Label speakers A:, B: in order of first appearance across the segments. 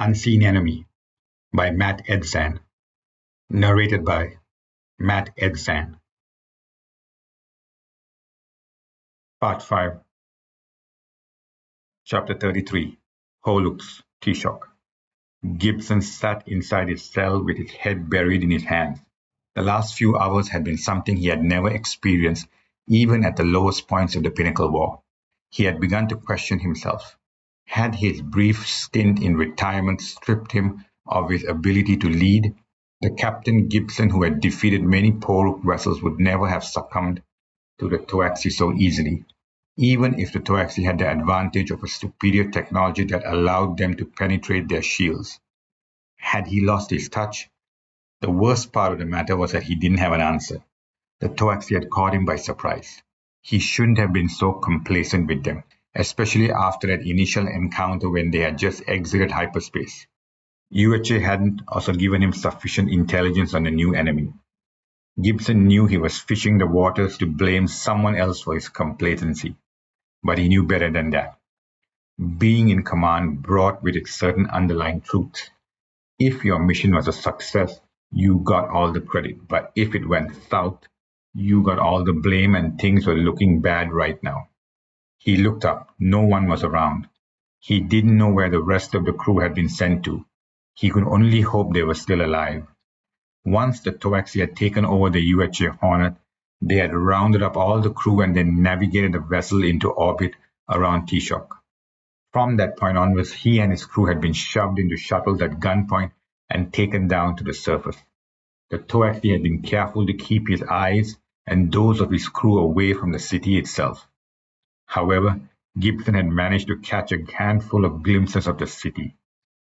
A: Unseen Enemy by Matt Edzan. Narrated by Matt Edzan. Part 5. Chapter 33. Holuk's Taoiseach. Gibson sat inside his cell with his head buried in his hands. The last few hours had been something he had never experienced, even at the lowest points of the Pinnacle War. He had begun to question himself. Had his brief stint in retirement stripped him of his ability to lead? The Captain Gibson, who had defeated many Poruk vessels, would never have succumbed to the Toaxi so easily, even if the Toaxi had the advantage of a superior technology that allowed them to penetrate their shields. Had he lost his touch? The worst part of the matter was that he didn't have an answer. The Toaxi had caught him by surprise. He shouldn't have been so complacent with them, especially after that initial encounter when they had just exited hyperspace. UHA hadn't also given him sufficient intelligence on the new enemy. Gibson knew he was fishing the waters to blame someone else for his complacency, but he knew better than that. Being in command brought with it certain underlying truths. If your mission was a success, you got all the credit, but if it went south, you got all the blame and things were looking bad right now. He looked up. No one was around. He didn't know where the rest of the crew had been sent to. He could only hope they were still alive. Once the Toaxi had taken over the UHA Hornet, they had rounded up all the crew and then navigated the vessel into orbit around Taoiseach. From that point onwards, he and his crew had been shoved into shuttles at gunpoint and taken down to the surface. The Toaxi had been careful to keep his eyes and those of his crew away from the city itself. However, Gibson had managed to catch a handful of glimpses of the city.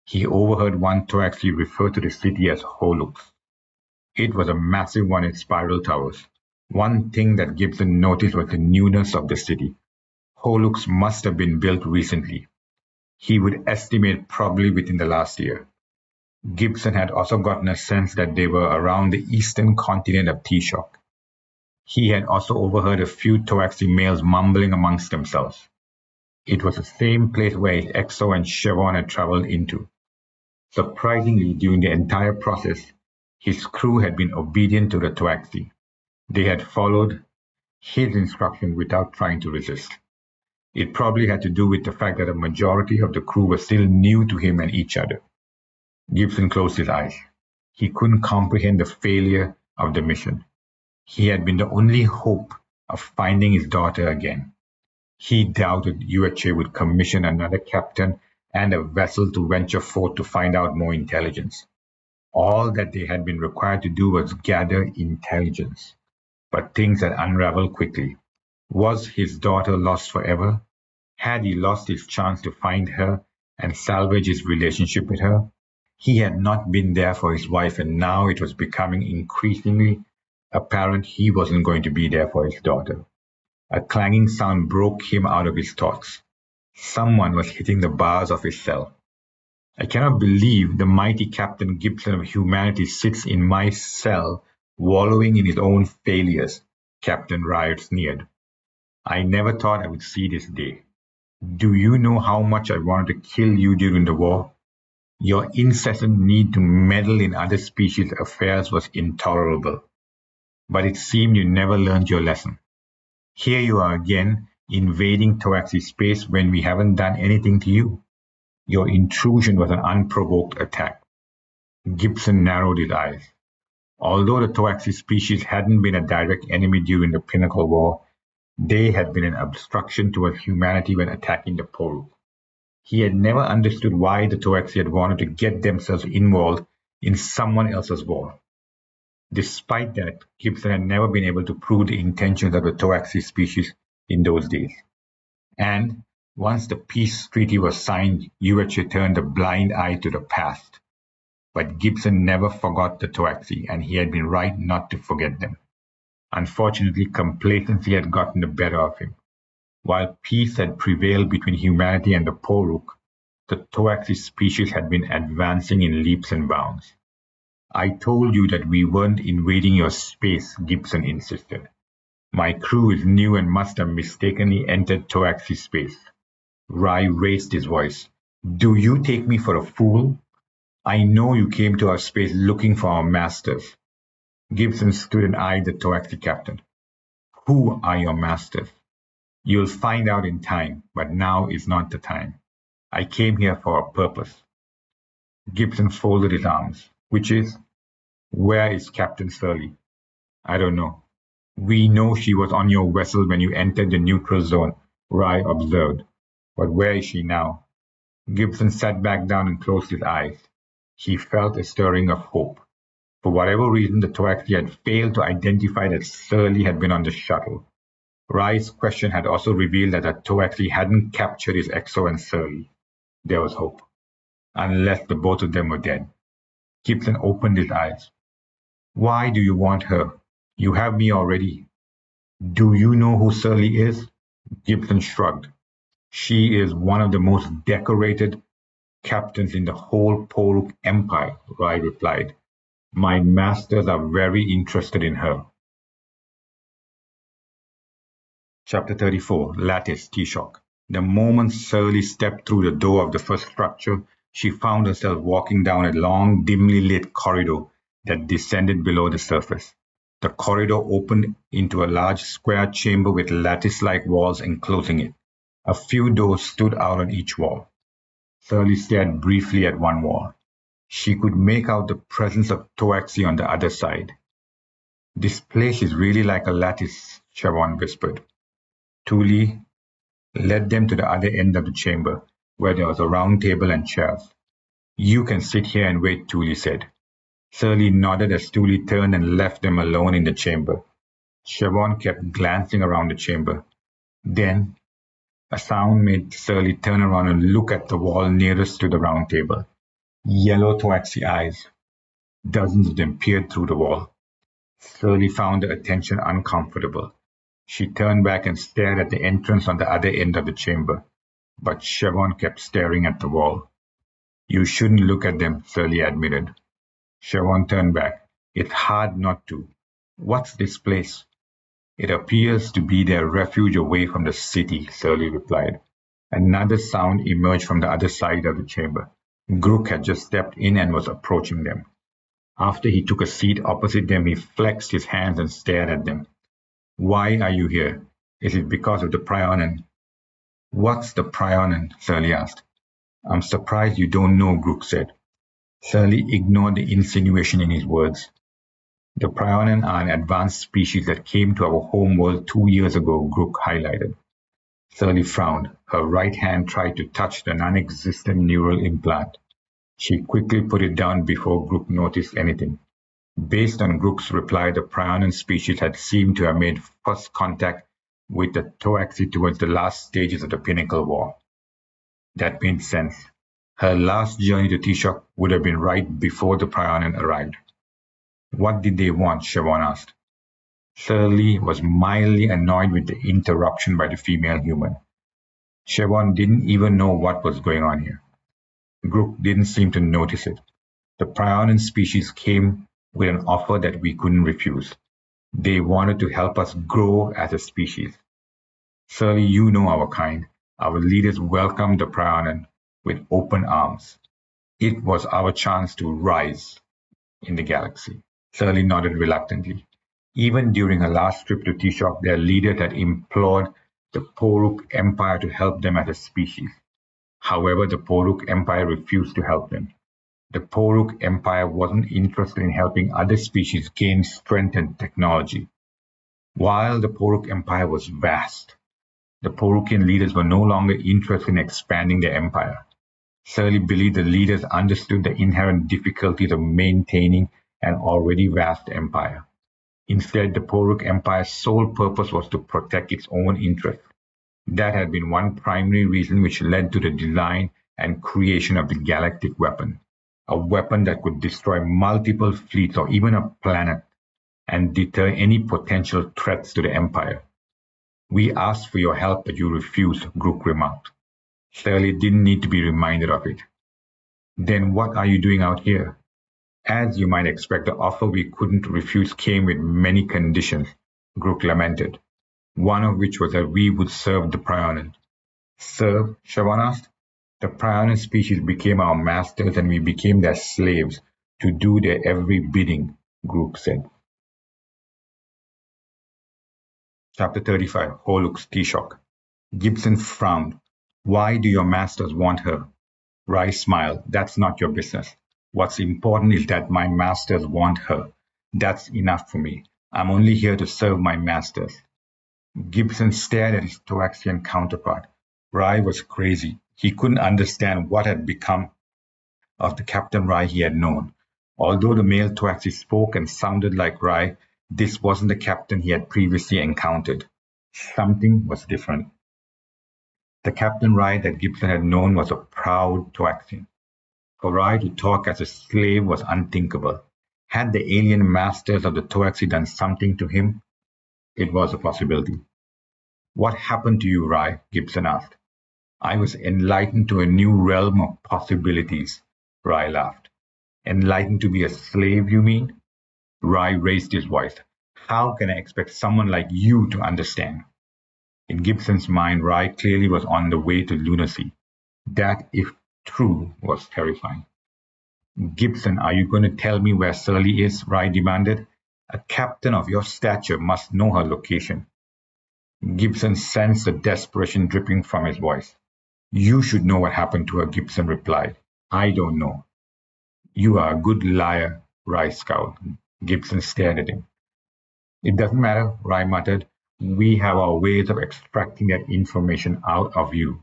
A: He overheard one Toaxi refer to the city as Holuk's. It was a massive one in spiral towers. One thing that Gibson noticed was the newness of the city. Holuk's must have been built recently. He would estimate probably within the last year. Gibson had also gotten a sense that they were around the eastern continent of Taoiseach. He had also overheard a few Toaxi males mumbling amongst themselves. It was the same place where Exo and Chevron had traveled into. Surprisingly, during the entire process, his crew had been obedient to the Toaxi. They had followed his instruction without trying to resist. It probably had to do with the fact that a majority of the crew was still new to him and each other. Gibson closed his eyes. He couldn't comprehend the failure of the mission. He had been the only hope of finding his daughter again. He doubted UHA would commission another captain and a vessel to venture forth to find out more intelligence. All that they had been required to do was gather intelligence. But things had unraveled quickly. Was his daughter lost forever? Had he lost his chance to find her and salvage his relationship with her? He had not been there for his wife, and now it was becoming increasingly apparent he wasn't going to be there for his daughter. A clanging sound broke him out of his thoughts. Someone was hitting the bars of his cell. I cannot believe the mighty Captain Gibson of humanity sits in my cell, wallowing in his own failures, Captain Riot sneered. I never thought I would see this day. Do you know how much I wanted to kill you during the war? Your incessant need to meddle in other species' affairs was intolerable. But it seemed you never learned your lesson. Here you are again, invading Toaxi space when we haven't done anything to you. Your intrusion was an unprovoked attack. Gibson narrowed his eyes. Although the Toaxi species hadn't been a direct enemy during the Pinnacle War, they had been an obstruction towards humanity when attacking the Poruk. He had never understood why the Toaxi had wanted to get themselves involved in someone else's war. Despite that, Gibson had never been able to prove the intentions of the Toaxi species in those days. And once the peace treaty was signed, UHA turned a blind eye to the past. But Gibson never forgot the Toaxi, and he had been right not to forget them. Unfortunately, complacency had gotten the better of him. While peace had prevailed between humanity and the Poruk, the Toaxi species had been advancing in leaps and bounds. I told you that we weren't invading your space, Gibson insisted. My crew is new and must have mistakenly entered Toaxi space. Rai raised his voice. Do you take me for a fool? I know you came to our space looking for our masters. Gibson stood and eyed the Toaxi captain. Who are your masters? You'll find out in time, but now is not the time. I came here for a purpose. Gibson folded his arms. Which is? Where is Captain Surly? I don't know. We know she was on your vessel when you entered the neutral zone, Rye observed. But where is she now? Gibson sat back down and closed his eyes. He felt a stirring of hope. For whatever reason, the Toaxi had failed to identify that Surly had been on the shuttle. Rye's question had also revealed that the Toaxi hadn't captured his XO and Surly. There was hope. Unless the both of them were dead. Gibson opened his eyes. Why do you want her? You have me already. Do you know who Surly is? Gibson shrugged. She is one of the most decorated captains in the whole Poruk Empire, Rye replied. My masters are very interested in her. Chapter 34, Lattice T-Shock. The moment Surly stepped through the door of the first structure, she found herself walking down a long, dimly lit corridor that descended below the surface. The corridor opened into a large square chamber with lattice-like walls enclosing it. A few doors stood out on each wall. Surly stared briefly at one wall. She could make out the presence of Toaxi on the other side. This place is really like a lattice, Siobhan whispered. Thule led them to the other end of the chamber, where there was a round table and chairs. You can sit here and wait, Thule said. Surly nodded as Thule turned and left them alone in the chamber. Siobhan kept glancing around the chamber. Then, a sound made Surly turn around and look at the wall nearest to the round table. Yellow Toaxi eyes. Dozens of them peered through the wall. Surly found the attention uncomfortable. She turned back and stared at the entrance on the other end of the chamber. But Siobhan kept staring at the wall. You shouldn't look at them, Surly admitted. Siobhan turned back. It's hard not to. What's this place? It appears to be their refuge away from the city, Surly replied. Another sound emerged from the other side of the chamber. Grook had just stepped in and was approaching them. After he took a seat opposite them, he flexed his hands and stared at them. Why are you here? Is it because of the Prionen? What's the Prionen? Surly asked. I'm surprised you don't know, Grook said. Surly ignored the insinuation in his words. The Prionen are an advanced species that came to our homeworld 2 years ago, Grook highlighted. Surly frowned. Her right hand tried to touch the non-existent neural implant. She quickly put it down before Grook noticed anything. Based on Grook's reply, the Prionen species had seemed to have made first contact with the Toaxi towards the last stages of the Pinnacle War. That made sense. Her last journey to T-Shock would have been right before the Prionen arrived. What did they want? Siobhan asked. Surly was mildly annoyed with the interruption by the female human. Siobhan didn't even know what was going on here. Grook didn't seem to notice it. The Prionen species came with an offer that we couldn't refuse. They wanted to help us grow as a species. Surly, you know our kind. Our leaders welcomed the Prionen with open arms. It was our chance to rise in the galaxy. Surly nodded reluctantly. Even during her last trip to T-Shock, their leaders had implored the Poruk Empire to help them as a species. However, the Poruk Empire refused to help them. The Poruk Empire wasn't interested in helping other species gain strength and technology. While the Poruk Empire was vast, the Porukian leaders were no longer interested in expanding their empire. Surly believed the leaders understood the inherent difficulties of maintaining an already vast empire. Instead, the Poruk Empire's sole purpose was to protect its own interests. That had been one primary reason which led to the design and creation of the galactic weapon, a weapon that could destroy multiple fleets or even a planet and deter any potential threats to the Empire. We asked for your help, but you refused, Grook remarked. Surly didn't need to be reminded of it. Then what are you doing out here? As you might expect, the offer we couldn't refuse came with many conditions, Grook lamented, one of which was that we would serve the Prionen. Serve? Siobhan asked. The Prionen species became our masters and we became their slaves to do their every bidding, group said. Chapter 35, Holuk's Taoiseach. Gibson frowned. Why do your masters want her? Rai smiled. That's not your business. What's important is that my masters want her. That's enough for me. I'm only here to serve my masters. Gibson stared at his Toaxian counterpart. Rai was crazy. He couldn't understand what had become of the Captain Rai he had known. Although the male Toaxi spoke and sounded like Rai, this wasn't the captain he had previously encountered. Something was different. The Captain Rai that Gibson had known was a proud Toaxian. For Rai to talk as a slave was unthinkable. Had the alien masters of the Toaxi done something to him? It was a possibility. What happened to you, Rai? Gibson asked. I was enlightened to a new realm of possibilities, Rai laughed. Enlightened to be a slave, you mean? Rai raised his voice. How can I expect someone like you to understand? In Gibson's mind, Rai clearly was on the way to lunacy. That, if true, was terrifying. Gibson, are you going to tell me where Surly is? Rai demanded. A captain of your stature must know her location. Gibson sensed the desperation dripping from his voice. You should know what happened to her, Gibson replied. I don't know. You are a good liar, Rai scowled. Gibson stared at him. It doesn't matter, Rai muttered. We have our ways of extracting that information out of you.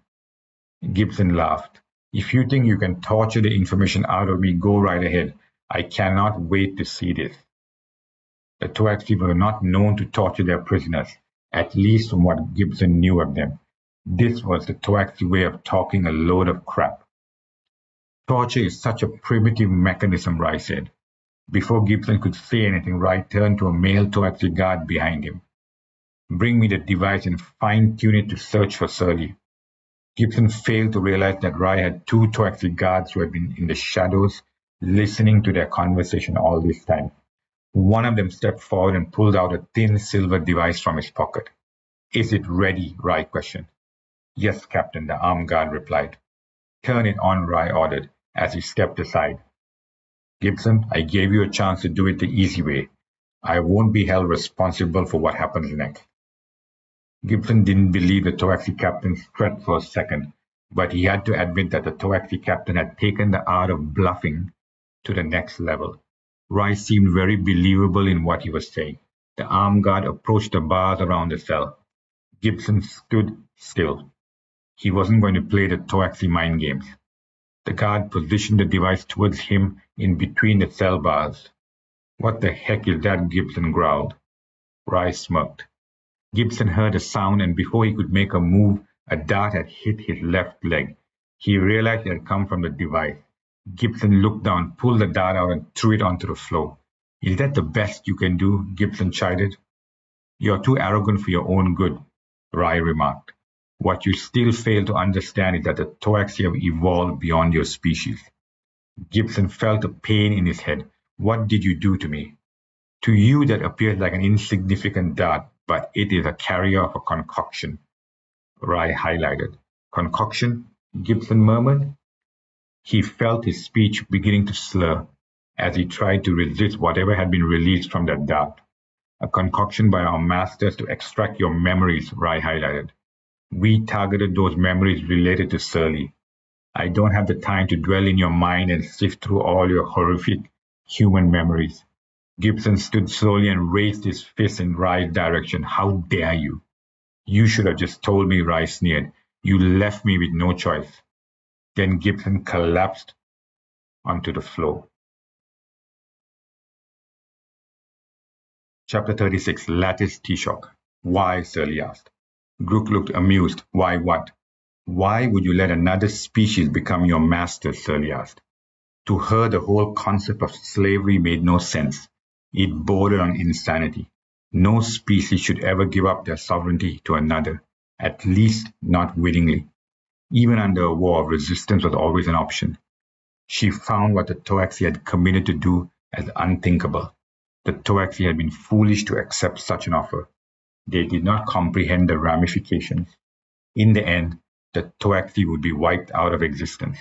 A: Gibson laughed. If you think you can torture the information out of me, go right ahead. I cannot wait to see this. The Toaxi were not known to torture their prisoners, at least from what Gibson knew of them. This was the Toaxi way of talking a load of crap. Torture is such a primitive mechanism, Rai said. Before Gibson could say anything, Rai turned to a male Toaxi guard behind him. Bring me the device and fine-tune it to search for Surly. Gibson failed to realize that Rai had two Toaxi guards who had been in the shadows, listening to their conversation all this time. One of them stepped forward and pulled out a thin silver device from his pocket. Is it ready? Rai questioned. Yes, Captain, the armed guard replied. Turn it on, Rai ordered, as he stepped aside. Gibson, I gave you a chance to do it the easy way. I won't be held responsible for what happens next. Gibson didn't believe the Toaxi captain's threat for a second, but he had to admit that the Toaxi captain had taken the art of bluffing to the next level. Rai seemed very believable in what he was saying. The armed guard approached the bars around the cell. Gibson stood still. He wasn't going to play the Toaxi mind games. The guard positioned the device towards him in between the cell bars. What the heck is that? Gibson growled. Rai smirked. Gibson heard a sound, and before he could make a move, a dart had hit his left leg. He realized it had come from the device. Gibson looked down, pulled the dart out, and threw it onto the floor. Is that the best you can do? Gibson chided. You're too arrogant for your own good, Rai remarked. What you still fail to understand is that the Toaxi have evolved beyond your species. Gibson felt a pain in his head. What did you do to me? To you that appears like an insignificant dart, but it is a carrier of a concoction, Rai highlighted. Concoction? Gibson murmured. He felt his speech beginning to slur as he tried to resist whatever had been released from that dart. A concoction by our masters to extract your memories, Rai highlighted. We targeted those memories related to Surly. I don't have the time to dwell in your mind and sift through all your horrific human memories. Gibson stood slowly and raised his fist in Rai's direction. How dare you? You should have just told me, Rai sneered. You left me with no choice. Then Gibson collapsed onto the floor. Chapter 36, Lattice Taoiseach. Why? Surly asked. Grook looked amused. Why what? Why would you let another species become your master? Surly asked. To her, the whole concept of slavery made no sense. It bordered on insanity. No species should ever give up their sovereignty to another, at least not willingly. Even under a war, resistance was always an option. She found what the Toaxi had committed to do as unthinkable. The Toaxi had been foolish to accept such an offer. They did not comprehend the ramifications. In the end, the Toaxi would be wiped out of existence.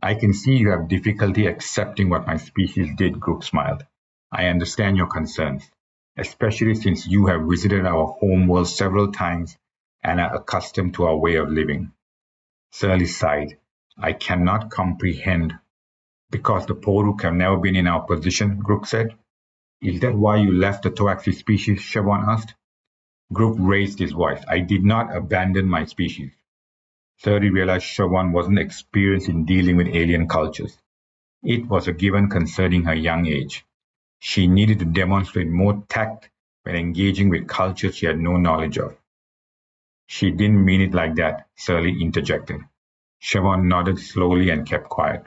A: I can see you have difficulty accepting what my species did, Grook smiled. I understand your concerns, especially since you have visited our homeworld several times and are accustomed to our way of living. Surly sighed. I cannot comprehend. Because the Poruk have never been in our position, Grook said. Is that why you left the Toaxi species? Siobhan asked. Grook raised his voice. I did not abandon my species. Surly realized Siobhan wasn't experienced in dealing with alien cultures. It was a given concerning her young age. She needed to demonstrate more tact when engaging with cultures she had no knowledge of. She didn't mean it like that, Surly interjected. Siobhan nodded slowly and kept quiet.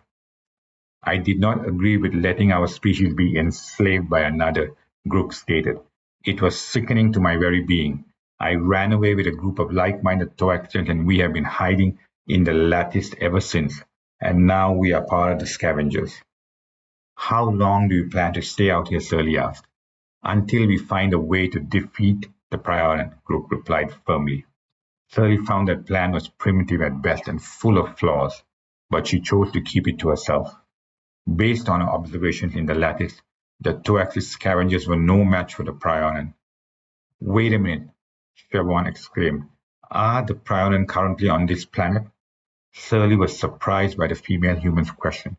A: I did not agree with letting our species be enslaved by another, Grook stated. It was sickening to my very being. I ran away with a group of like-minded Toaxians and we have been hiding in the lattice ever since, and now we are part of the scavengers. How long do you plan to stay out here, Surly asked. Until we find a way to defeat the Prionen, Grook replied firmly. Surly found that plan was primitive at best and full of flaws, but she chose to keep it to herself. Based on her observations in the lattice, the Toaxis scavengers were no match for the Prionen. Wait a minute, Siobhan exclaimed. Are the Prionen currently on this planet? Surly was surprised by the female human's question.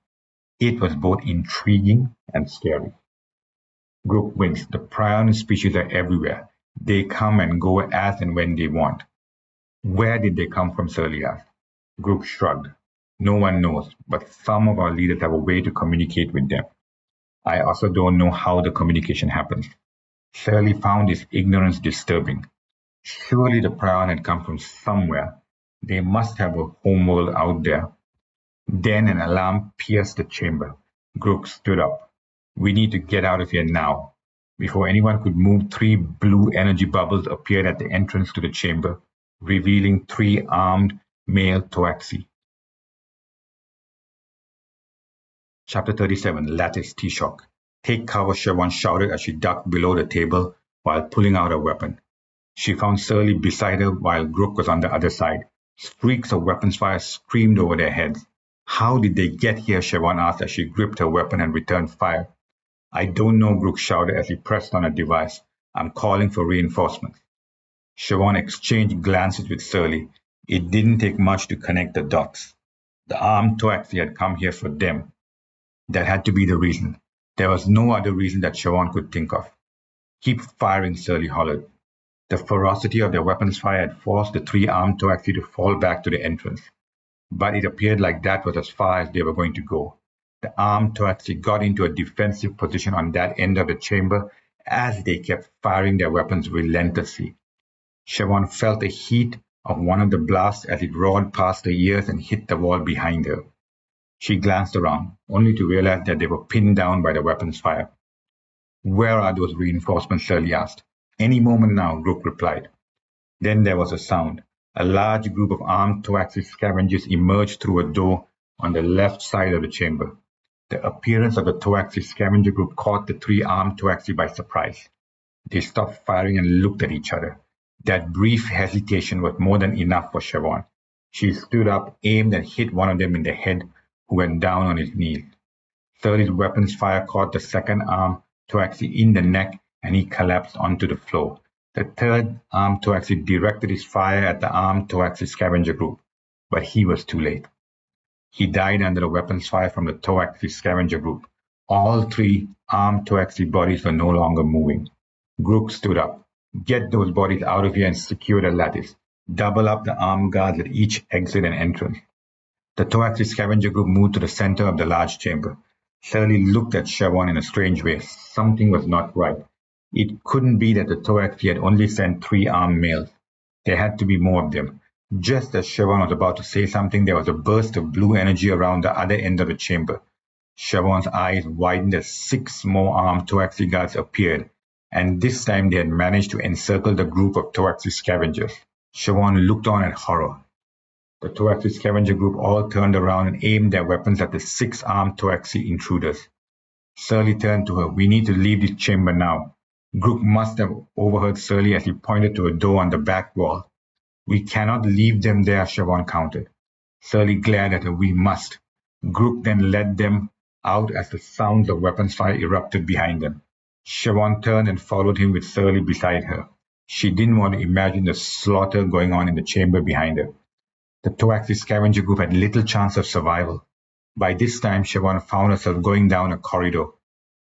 A: It was both intriguing and scary. Grook winced. The Prionen species are everywhere. They come and go as and when they want. Where did they come from, Surly asked. Grook shrugged. No one knows, but some of our leaders have a way to communicate with them. I also don't know how the communication happens. Surly found his ignorance disturbing. Surely the Prionen had come from somewhere. They must have a homeworld out there. Then an alarm pierced the chamber. Grook stood up. We need to get out of here now. Before anyone could move, 3 blue energy bubbles appeared at the entrance to the chamber, revealing 3 armed male Toaxi. Chapter 37, Lattice T-Shock. Take cover, Siobhan shouted as she ducked below the table while pulling out her weapon. She found Surly beside her while Grook was on the other side. Streaks of weapons fire screamed over their heads. How did they get here, Siobhan asked as she gripped her weapon and returned fire. I don't know, Grook shouted as he pressed on a device. I'm calling for reinforcements. Siobhan exchanged glances with Surly. It didn't take much to connect the dots. The armed Toaxi had come here for them. That had to be the reason. There was no other reason that Siobhan could think of. Keep firing, Surly hollered. The ferocity of their weapons fire had forced the 3 armed Toaxi to fall back to the entrance. But it appeared like that was as far as they were going to go. The armed Toaxi got into a defensive position on that end of the chamber as they kept firing their weapons relentlessly. Siobhan felt the heat of one of the blasts as it roared past her ears and hit the wall behind her. She glanced around, only to realize that they were pinned down by the weapons fire. Where are those reinforcements? Surly asked. Any moment now, Grook replied. Then there was a sound. A large group of armed Toaxi scavengers emerged through a door on the left side of the chamber. The appearance of the Toaxi scavenger group caught the 3 armed Toaxi by surprise. They stopped firing and looked at each other. That brief hesitation was more than enough for Siobhan. She stood up, aimed and hit one of them in the head, who went down on his knees. Surly's weapons fire caught the second armed Toaxi in the neck and he collapsed onto the floor. The third armed Toaxi directed his fire at the armed Toaxi scavenger group, but he was too late. He died under the weapons fire from the Toaxi scavenger group. All 3 armed Toaxi bodies were no longer moving. Grook stood up. Get those bodies out of here and secure the lattice. Double up the armed guards at each exit and entrance. The Toaxi scavenger group moved to the center of the large chamber. Surly looked at Siobhan in a strange way. Something was not right. It couldn't be that the Toaxi had only sent 3 armed males. There had to be more of them. Just as Siobhan was about to say something, there was a burst of blue energy around the other end of the chamber. Siobhan's eyes widened as 6 more armed Toaxi guards appeared, and this time they had managed to encircle the group of Toaxi scavengers. Siobhan looked on in horror. The Toaxi scavenger group all turned around and aimed their weapons at the 6 armed Toaxi intruders. Surly turned to her. We need to leave this chamber now. Grook must have overheard Surly as he pointed to a door on the back wall. We cannot leave them there, Siobhan countered. Surly glared at her. We must. Grook then led them out as the sounds of weapons fire erupted behind them. Siobhan turned and followed him with Surly beside her. She didn't want to imagine the slaughter going on in the chamber behind her. The Toaxi scavenger group had little chance of survival. By this time, Siobhan found herself going down a corridor.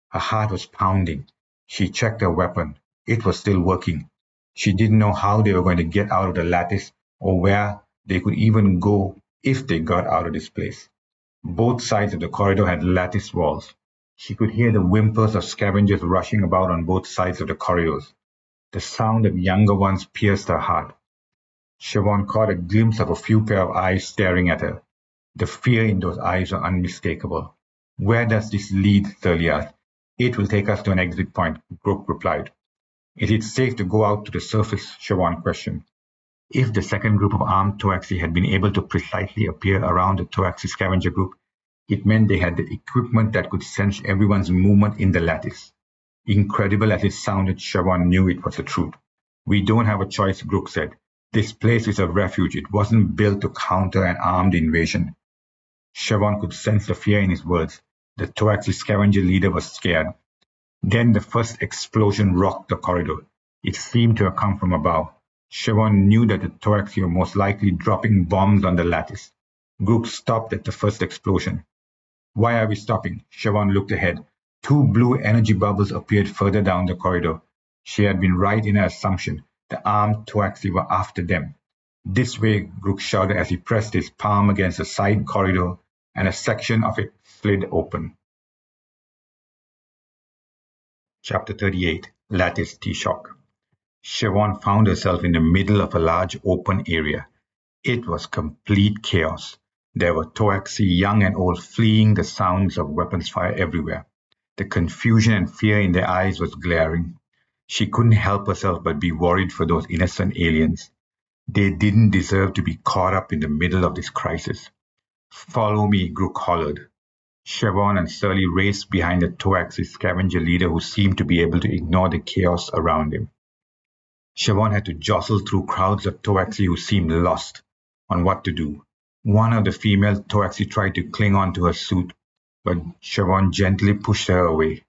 A: Her heart was pounding. She checked her weapon. It was still working. She didn't know how they were going to get out of the lattice or where they could even go if they got out of this place. Both sides of the corridor had lattice walls. She could hear the whimpers of scavengers rushing about on both sides of the corridors. The sound of younger ones pierced her heart. Siobhan caught a glimpse of a few pair of eyes staring at her. The fear in those eyes was unmistakable. Where does this lead? Surly asked. It will take us to an exit point, Grook replied. Is it safe to go out to the surface? Siobhan questioned. If the second group of armed Toaxi had been able to precisely appear around the Toaxi scavenger group, it meant they had the equipment that could sense everyone's movement in the lattice. Incredible as it sounded, Siobhan knew it was the truth. We don't have a choice, Grook said. This place is a refuge. It wasn't built to counter an armed invasion. Siobhan could sense the fear in his words. The Toaxi scavenger leader was scared. Then the first explosion rocked the corridor. It seemed to have come from above. Siobhan knew that the Toaxi were most likely dropping bombs on the lattice. Grook stopped at the first explosion. Why are we stopping? Siobhan looked ahead. Two blue energy bubbles appeared further down the corridor. She had been right in her assumption. The armed Toaxi were after them. This way, Grook shouted as he pressed his palm against the side corridor, and a section of it slid open. Chapter 38. Lattice T-Shock. Siobhan found herself in the middle of a large open area. It was complete chaos. There were Toaxi, young and old, fleeing the sounds of weapons fire everywhere. The confusion and fear in their eyes was glaring. She couldn't help herself but be worried for those innocent aliens. They didn't deserve to be caught up in the middle of this crisis. Follow me, Grook hollered. Siobhan and Surly raced behind the Toaxi scavenger leader who seemed to be able to ignore the chaos around him. Siobhan had to jostle through crowds of Toaxi who seemed lost on what to do. One of the female Toaxi tried to cling on to her suit, but Siobhan gently pushed her away.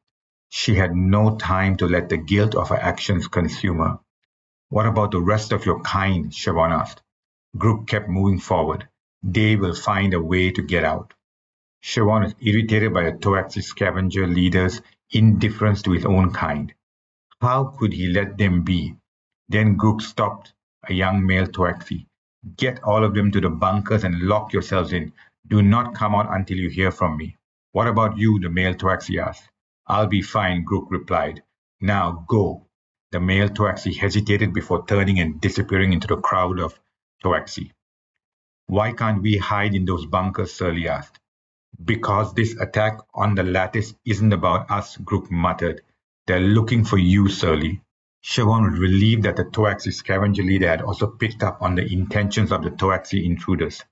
A: She had no time to let the guilt of her actions consume her. What about the rest of your kind? Siobhan asked. Grook kept moving forward. They will find a way to get out. Siobhan was irritated by the Toaxi scavenger leader's indifference to his own kind. How could he let them be? Then Grook stopped a young male Toaxi. Get all of them to the bunkers and lock yourselves in. Do not come out until you hear from me. What about you? The male Toaxi asked. I'll be fine, Grook replied. Now go. The male Toaxi hesitated before turning and disappearing into the crowd of Toaxi. Why can't we hide in those bunkers? Surly asked. Because this attack on the lattice isn't about us, Grook muttered. They're looking for you, Surly. Siobhan was relieved that the Toaxi scavenger leader had also picked up on the intentions of the Toaxi intruders.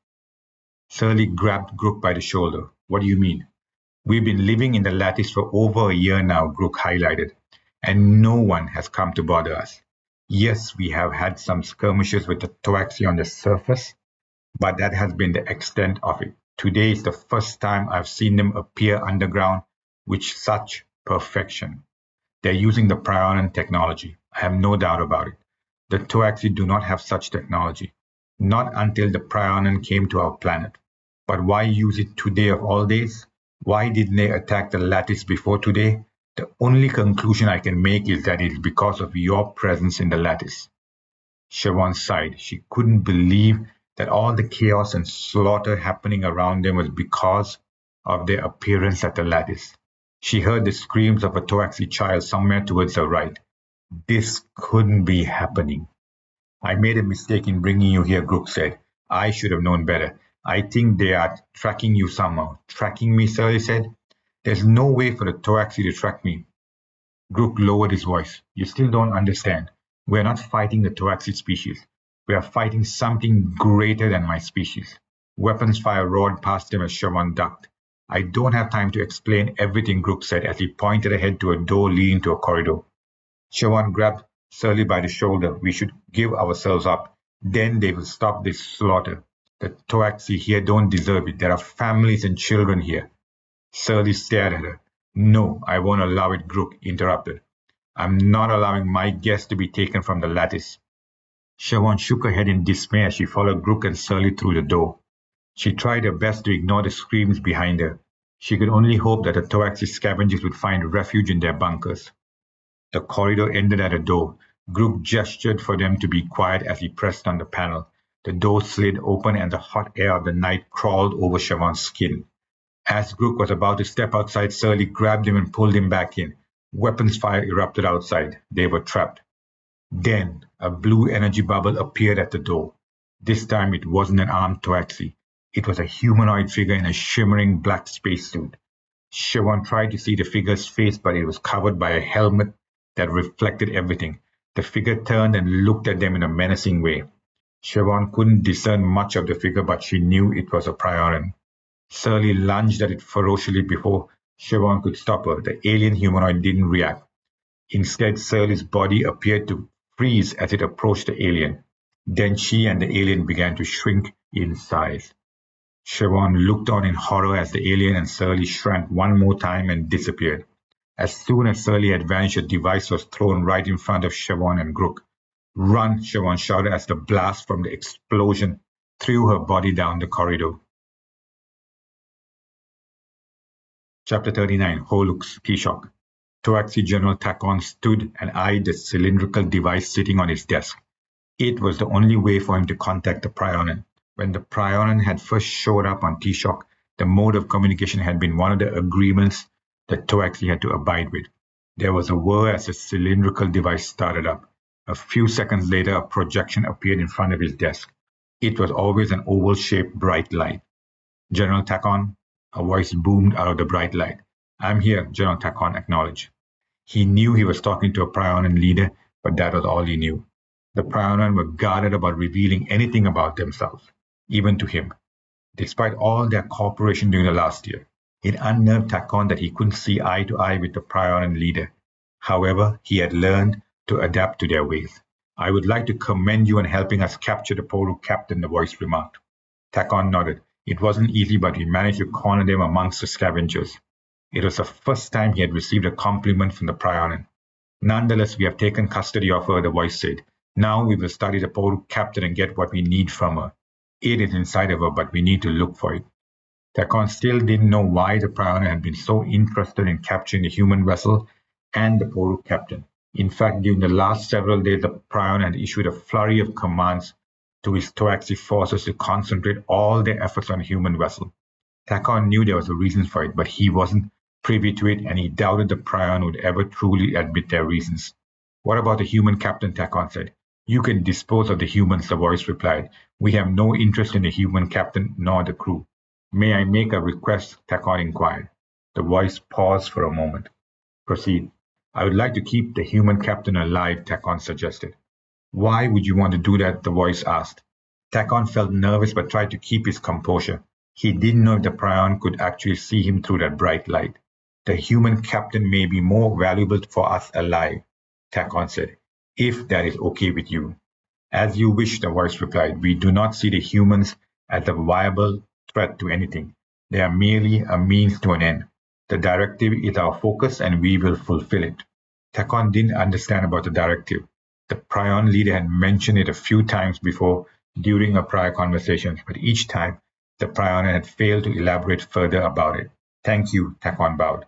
A: Surly grabbed Grook by the shoulder. What do you mean? We've been living in the lattice for over a year now, Grook highlighted, and no one has come to bother us. Yes, we have had some skirmishes with the Toaxi on the surface, but that has been the extent of it. Today is the first time I've seen them appear underground with such perfection. They're using the Prionen technology. I have no doubt about it. The Toaxi do not have such technology. Not until the Prionen came to our planet. But why use it today of all days? Why didn't they attack the lattice before today? The only conclusion I can make is that it is because of your presence in the lattice. Siobhan sighed. She couldn't believe that all the chaos and slaughter happening around them was because of their appearance at the lattice. She heard the screams of a Toaxi child somewhere towards her right. This couldn't be happening. I made a mistake in bringing you here, Grook said. I should have known better. I think they are tracking you somehow. Tracking me, Surly said. There's no way for the Toaxi to track me. Grook lowered his voice. You still don't understand. We are not fighting the Toaxi species. We are fighting something greater than my species. Weapons fire roared past him as Siobhan ducked. I don't have time to explain everything, Grook said as he pointed ahead to a door leading to a corridor. Siobhan grabbed Surly by the shoulder. We should give ourselves up. Then they will stop this slaughter. The Toaxi here don't deserve it. There are families and children here. Surly stared at her. No, I won't allow it, Grook interrupted. I'm not allowing my guest to be taken from the lattice. Siobhan shook her head in dismay as she followed Grook and Surly through the door. She tried her best to ignore the screams behind her. She could only hope that the Toaxi scavengers would find refuge in their bunkers. The corridor ended at a door. Grook gestured for them to be quiet as he pressed on the panel. The door slid open and the hot air of the night crawled over Siobhan's skin. As Grook was about to step outside, Surly grabbed him and pulled him back in. Weapons fire erupted outside. They were trapped. Then a blue energy bubble appeared at the door. This time it wasn't an armed Toaxi. It was a humanoid figure in a shimmering black spacesuit. Siobhan tried to see the figure's face, but it was covered by a helmet that reflected everything. The figure turned and looked at them in a menacing way. Siobhan couldn't discern much of the figure, but she knew it was a Prionen. Surly lunged at it ferociously before Siobhan could stop her. The alien humanoid didn't react. Instead, Surly's body appeared to freeze as it approached the alien. Then she and the alien began to shrink in size. Siobhan looked on in horror as the alien and Surly shrank one more time and disappeared. As soon as Surly had vanished, a device was thrown right in front of Siobhan and Grook. Run, Siobhan shouted as the blast from the explosion threw her body down the corridor. Chapter 39, Holuk's Keyshot. Toaxi General Takon stood and eyed the cylindrical device sitting on his desk. It was the only way for him to contact the Prionen. When the Prionen had first showed up on Taoiseach, the mode of communication had been one of the agreements that Toaxi had to abide with. There was a whir as the cylindrical device started up. A few seconds later, a projection appeared in front of his desk. It was always an oval-shaped bright light. General Takon, a voice boomed out of the bright light. I'm here, General Takon acknowledged. He knew he was talking to a Prionen leader, but that was all he knew. The Prionen were guarded about revealing anything about themselves, even to him. Despite all their cooperation during the last year, it unnerved Takon that he couldn't see eye to eye with the Prionen leader. However, he had learned to adapt to their ways. I would like to commend you on helping us capture the Poruk captain, the voice remarked. Takon nodded. It wasn't easy, but we managed to corner them amongst the scavengers. It was the first time he had received a compliment from the Prionen. Nonetheless, we have taken custody of her, the voice said. Now we will study the Poruk captain and get what we need from her. It is inside of her, but we need to look for it. Takon still didn't know why the Prionen had been so interested in capturing the human vessel and the Poruk captain. In fact, during the last several days, the Prionen had issued a flurry of commands to his Toaxi forces to concentrate all their efforts on the human vessel. Takon knew there was a reason for it, but he wasn't privy to it, and he doubted the Prionen would ever truly admit their reasons. What about the human captain, Takon said. You can dispose of the humans, the voice replied. We have no interest in the human captain nor the crew. May I make a request? Takon inquired. The voice paused for a moment. Proceed. I would like to keep the human captain alive, Takon suggested. Why would you want to do that? The voice asked. Takon felt nervous but tried to keep his composure. He didn't know if the Prionen could actually see him through that bright light. The human captain may be more valuable for us alive, Takon said, if that is okay with you. As you wish, the voice replied. We do not see the humans as a viable threat to anything. They are merely a means to an end. The directive is our focus and we will fulfill it. Takon didn't understand about the directive. The Prionen leader had mentioned it a few times before during a prior conversation, but each time the Prionen had failed to elaborate further about it. Thank you, Takon bowed.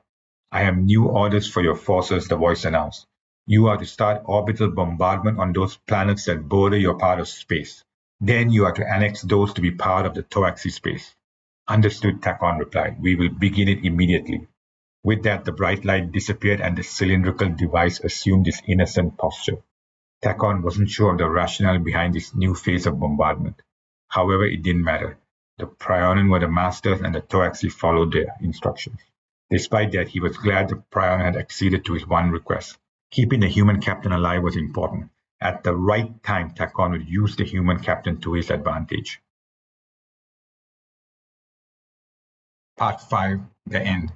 A: I have new orders for your forces, the voice announced. You are to start orbital bombardment on those planets that border your part of space. Then you are to annex those to be part of the Toaxi space. Understood, Takon replied. We will begin it immediately. With that, the bright light disappeared and the cylindrical device assumed its innocent posture. Takon wasn't sure of the rationale behind this new phase of bombardment. However, it didn't matter. The Prionen were the masters and the Toaxi followed their instructions. Despite that, he was glad the Prionen had acceded to his one request. Keeping the human captain alive was important. At the right time, Takon would use the human captain to his advantage. Part 5, The End.